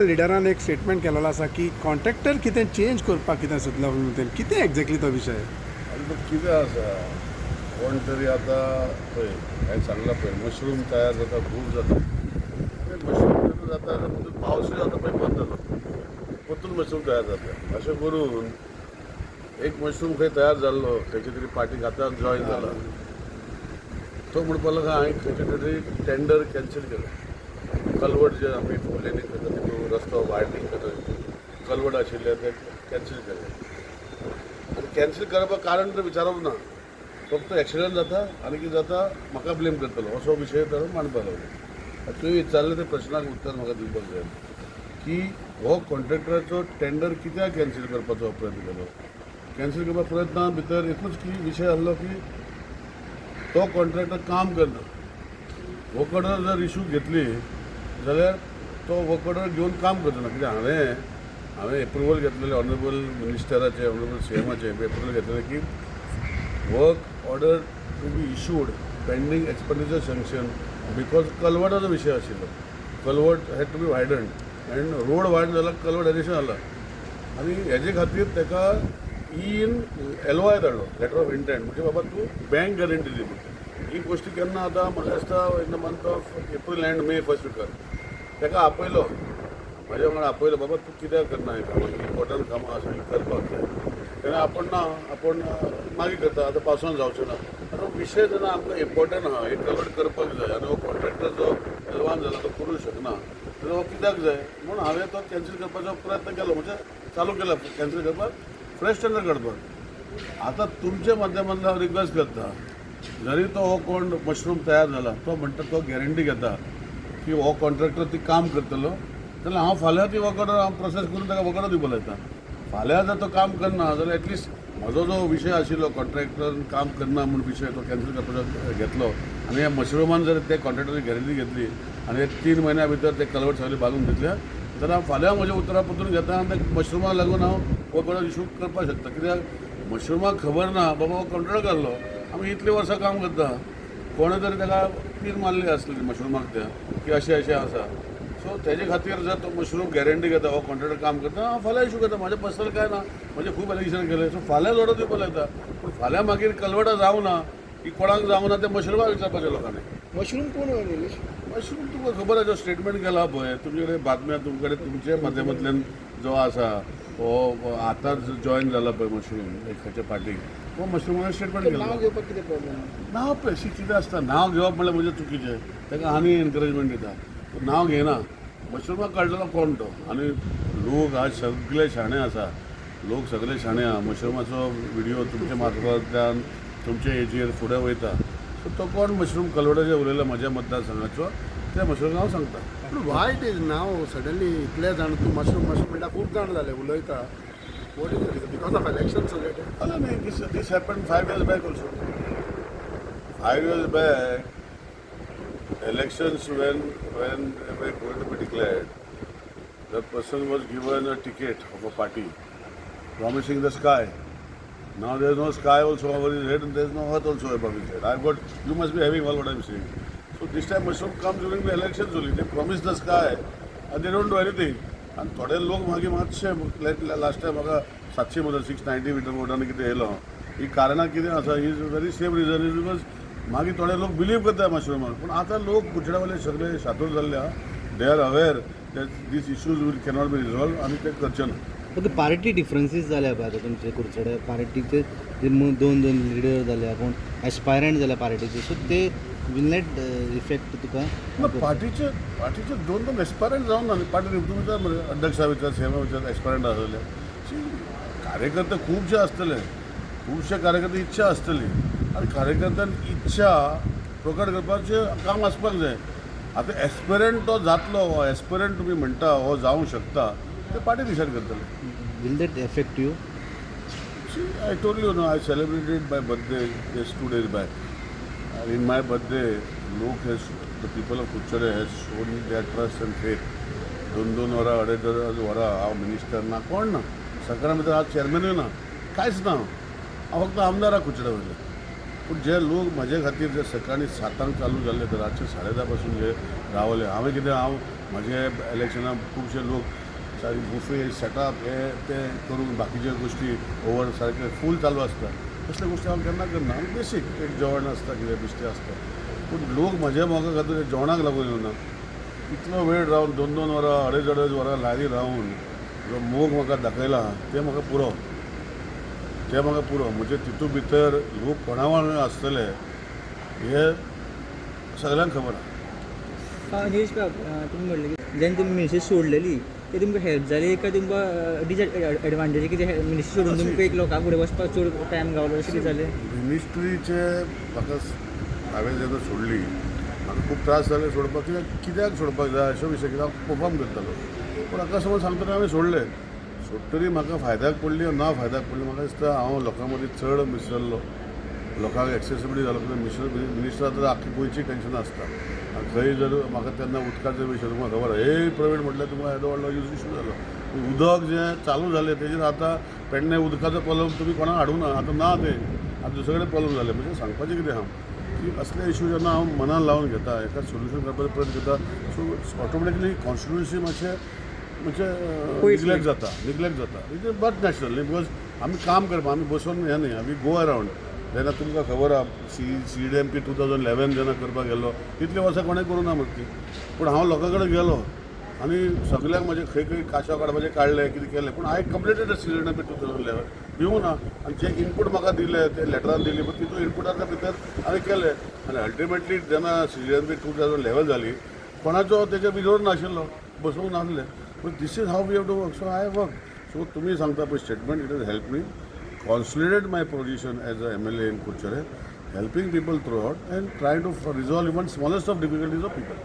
लिडरान एक स्टेटमेंट केलेलो आसा की कॉन्ट्रॅक्टर कितें चेंज करपाक कितें चिंतला म्हणून कितें एक्झॅक्टली तो विशय आनी तो कितें आसा कोण तरी आतां पळय हांवें सांगलां पळय मशरूम तयार जाता खूब जाता मशरूम जाता जाल्यार पावस जाता पळय बंद जाता परतून मशरूम तयार जाता अशें करून एक मशरूम खंय तयार जाल्लो खंयचे तरी पार्टीक आतां जॉयन जाला तो म्हणपाक लागला हांवें खंयचे तरी टेंडर कॅन्सील केलें कलवट जे आमी फोलेनी करता तितून रस्तो वायडनींग करता कलवट आशिल्ले ते कॅन्सील केले आनी कॅन्सील करपाक कारण तर विचारप ना फक्त एक्सिडंट जाता आनी कितें जाता म्हाका ब्लेम करतलो असो विशय तर मांडपाक लागलो तुवें विचारलें त्या प्रश्नाक उत्तर म्हाका दिवपाक जाय की हो कॉन्ट्रॅक्टराचो टेंडर कित्याक कॅन्सील करपाचो प्रयत्न केलो कॅन्सील करपा प्रयत्ना भितर एकूच विशय आसलो की तो कॉन्ट्रॅक्टर काम करना वर्क ऑर्डर जर इश्यू घेतली जाल्यार तो वर्क ऑर्डर घेवन काम करचो ना कित्याक हांवें एप्रुवल घेतलेलें ऑनरेबल मिनिस्टराचें ऑनरेबल सीएमाचें एप्रुवल घेतलेलें की work order to be issued pending expenditure sanction because कलवटाचो विशय आशिल्लो culvert had to be widened and road wide जाला कलवट एडिशन जाला आनी हेजे खातीर ताका LOI धाडलो लेटर ऑफ इंटेंट म्हणजे बाबा तूं बँक गॅरंटी दी ही गोष्ट केन्ना आतां म्हाका दिसता in the month of April end may first विकार ताका आपयलो म्हाज्या वांगडा आपयलो बाबा तूं कित्याक करना हें कामां इम्पॉर्टंट कामां आसा ही करपाक जाय तेन्ना आपूण मागीर करता आतां पावसान जावचें ना आतां विशय जेन्ना आमकां इम्पॉर्टंट आहा एक कलवट करपाक जाय आनी हो कॉन्ट्रॅक्टर जो एडवान्स जाला तो करूंक शकना जाल्यार हो कित्याक जाय म्हणून हांवें तो कॅन्सील करपाचो प्रयत्न केलो म्हणजे चालू केला कॅन्सील करपाक फ्रेश टेंडर काडपाक आतां तुमच्या माध्यमांतल्यान हांव रिक्वेस्ट करता जरी तो हो कोण मशरूम तयार जाला तो म्हणटा तो गॅरंटी घेता की हो कॉन्ट्रॅक्टर ती काम करतलो जाल्यार हांव फाल्यां ती वर्क ऑर्डर हांव प्रोसेस करून ताका वर्क ऑर्डर दिवपाक लायता फाल्यां जर तो काम करना जाल्यार एटलिस्ट म्हजो जो विशय आशिल्लो कॉन्ट्रॅक्टर काम करना म्हूण विशय तो कॅन्सील करपाचो घेतलो आनी ह्या मशरूमान जर ते कॉन्ट्रॅक्टराची गॅरंटी घेतली आनी 3 म्हयन्या भितर ते कलवट सगळे बांदून दितले जाल्यार हांव फाल्यां म्हज्या उतरां परतून घेता आनी त्या मशरूमाक लागून हांव वर्क ऑर्डर इशू करपाक शकता कित्याक मशरूमाक खबर ना बाबा हो कॉन्ट्रॅक्ट काडलो आमी इतलीं वर्सां काम करता कोणे तरी ताका पीन मारली आसली मशरूमाक त्या की अशें आसा सो तेजे खातीर जर तो मशरूम गॅरंटी घेता हो कॉन्ट्रॅक्टर काम करता हांव फाल्यां इशू करता म्हाजें पर्सनल काय ना म्हणजे खूब एलिगेशन केलें सो फाल्यां ऑर्डर दिवपाक लायता पूण फाल्यां मागीर कलवटां जावं ना की कोणाक जावं ना ते मशरूमाक विचारपाचें लोकांनी मशरूम कोण निलेश मशरूम तुमकां खबर आसा जो स्टेटमेंट केला पळय तुमचे कडेन बातम्या तुमचे कडेन तुमच्या माध्यमांतल्यान जो आसा हो आतांच जॉयन जाला पळय मशरूम एक खंयच्या पार्टीक हो मशरूमाक स्टेटमेंट केला नांव घेवपाक कितें प्रॉब्लेम नांव पळय कितें आसता नांव घेवप म्हणल्यार म्हणजे चुकीचें ताका आनी एनकरेजमेंट दिता नांव घेना मशरूमाक काडलेलो कोण तो आनी लोक आज सगळे शाणे आसा लोक सगळे शाणे आहा मशरूमाचो व्हिडियो तुमच्या मार्फतांतल्यान तुमच्या हेचेर फुडें वयता सो तो कोण मशरूम कलवटाचेर उलयला म्हज्या मतदारसंघाचो त्या मशरूम हांव सांगता पूण why it is now suddenly इतले जाण तूं मशरूम म्हणटा खूब जाण जाले उलयता what is because of elections related हय न्ही दीस happen 5 years back also 5 years back elections when they were going to be declared the person was given a ticket of a party promising the sky now there is no sky also over his head and there is no earth also above his head you must be having all what I'm saying so this time mushroom comes during the elections only they promise the sky and they don't do anything and थोडे लोक मागीर मातशे last time म्हाका 700 मध्ये 690 metre वोटांनी कितें येयलो ही कारणां कितें आसा ही is very same reason is because मागीर थोडे लोक बिलीव करता मशरूमाक पूण आतां लोक गुजरावाले सगळे शातूर जाल्ले आहा they are aware that these issues will cannot be resolved आनी ते करचे ना फक्त पार्टी डिफरन्सीस जाल्या पळय आतां तुमचे कुडचडे पार्टीचे दोन लिडर जाल्या कोण एस्पायरंट जाल्या पार्टीचे सो ते विल नॉट इफेक्ट तुका पार्टीचे दोन एस्पायरंट जावन ना पार्टी तुमी विचार मरे अध्यक्षा विचार सीएमा विचार एस्पायरंट आसले कार्यकर्ते खुबशे आसतले खुबशे कार्यकर्ते इच्छा आसतली आनी कार्यकर्त्यान इच्छा प्रकट करपाचें काम आसपाक जाय आतां एस्पिरंट तो जातलो हो एस्पिरंट तुमी म्हणटा हो जावंक शकता ते पार्टी डिसायड करतले will that effect you I told you, I celebrated my birthday just 2 days back. And in my birthday, the people of Kuchare has shown their trust and faith. 2 वरां 2.5 वरां हांव मिनिस्टर ना कोण ना सरकारा भितर हांव चॅरमॅनूय ना कांयच ना हांव फक्त आमदाराक कुचडे वयले पूण जे लोक म्हजे खातीर जे सकाळीं 7 चालू जाल्ले तर रातचे 10:30 पासून जे रावले हांवें कितें हांव माझे इलेक्शनाक खुबशे लोक सारके बुफे सेटअप हे ते करून बाकीचे गोष्टी ओवर सारके फूल चालू आसता तसले गोष्टी हांव केन्ना करना आनी बेसीक एक जेवण आसता कितें बिश्टें आसता पूण लोक म्हज्या मोगा खातीर जेवणाक लागून येवना इतलो वेळ रावन 2-2 वरां 2.5 वरां लायनी रावन जो मोग म्हाका दाखयला ते म्हाका पुरो म्हणजे तितू भितर लोक कोणा वांगडा आसतले हे सगळ्यांक खबर आहा. निलेश बाब तुम्ही म्हणले की जेन्ना तुम्ही मिनिस्ट्री सोडलेली ते तुमकां हेल्प जाली काय तुमकां डिसएडवांटेज कितें मिनिस्ट्री सोडून तुमकां एक लोकां फुडें वचपाक चड टायम गावलो अशें कितें जालें? मिनिस्ट्रीचे म्हाका हांवें जेन्ना सोडली म्हाका खूब त्रास जाले सोडपाक कित्याक सोडपाक जाय अशो विशय कित्याक हांव परफॉर्म करतालो पूण हाका समज सांगतना हांवें सोडलें सोडटरी म्हाका फायद्याक पडली वा ना फायद्याक पडली म्हाका दिसता हांव लोकां मदीं चड मिसळ्ळो लोकांक एक्सेसिबिलिटी जालो मिनिस्टर तर आख्खी गोंयची टेन्शन आसता खंय जर म्हाका तेन्ना उदकाचो विशय तुमकां खबर आहा प्रवीण म्हटल्यार तुमकां येदो व्हडलो इशू जालो उदक जें चालू जालें तेजेर आतां पेडणे उदकाचो प्रॉब्लम तुमी कोणाक हाडूंक ना आतां ना तें आतां दुसरे कडेन प्रॉब्लम जाले म्हणजे सांगपाचें कितें हांव की असले इशू जेन्ना हांव मनान लावन घेता हेका सोल्युशन करपाचो प्रयत्न करता सो ऑटोमॅटिकली कॉन्स्टिट्युन्सी म्हणजे निग्लेक्ट जाता it is but natural because आमी काम करपा आमी बसून हें न्ही आमी गो अरावंड जेन्ना तुमकां खबर आहा CDMP 2011 जेन्ना करपाक गेलो तितले वर्सां कोणें करूं ना मरे पूण हांव लोकां कडेन गेलो आनी सगळ्यांक म्हाजे खंय खंय काशा काडपाचें काडलें कितें केलें पूण हांवें कंप्लिटेड CDMP 2011 भिवूं ना आनी जे इनपूट म्हाका दिले ते लेटरान दिली पूण तितून इनपुटाच्या भितर हांवें केलें आनी अल्टिमेटली जेन्ना CDMP 2011 जाली कोणाचो तेजे विरोध नाशिल्लो बसूंक नासले पूण this is how we have to work so I work so तुमी सांगता पळय statement it is help me consolidate my position as a MLA in Kurchere, helping people throughout and trying to resolve even smallest of difficulties of people.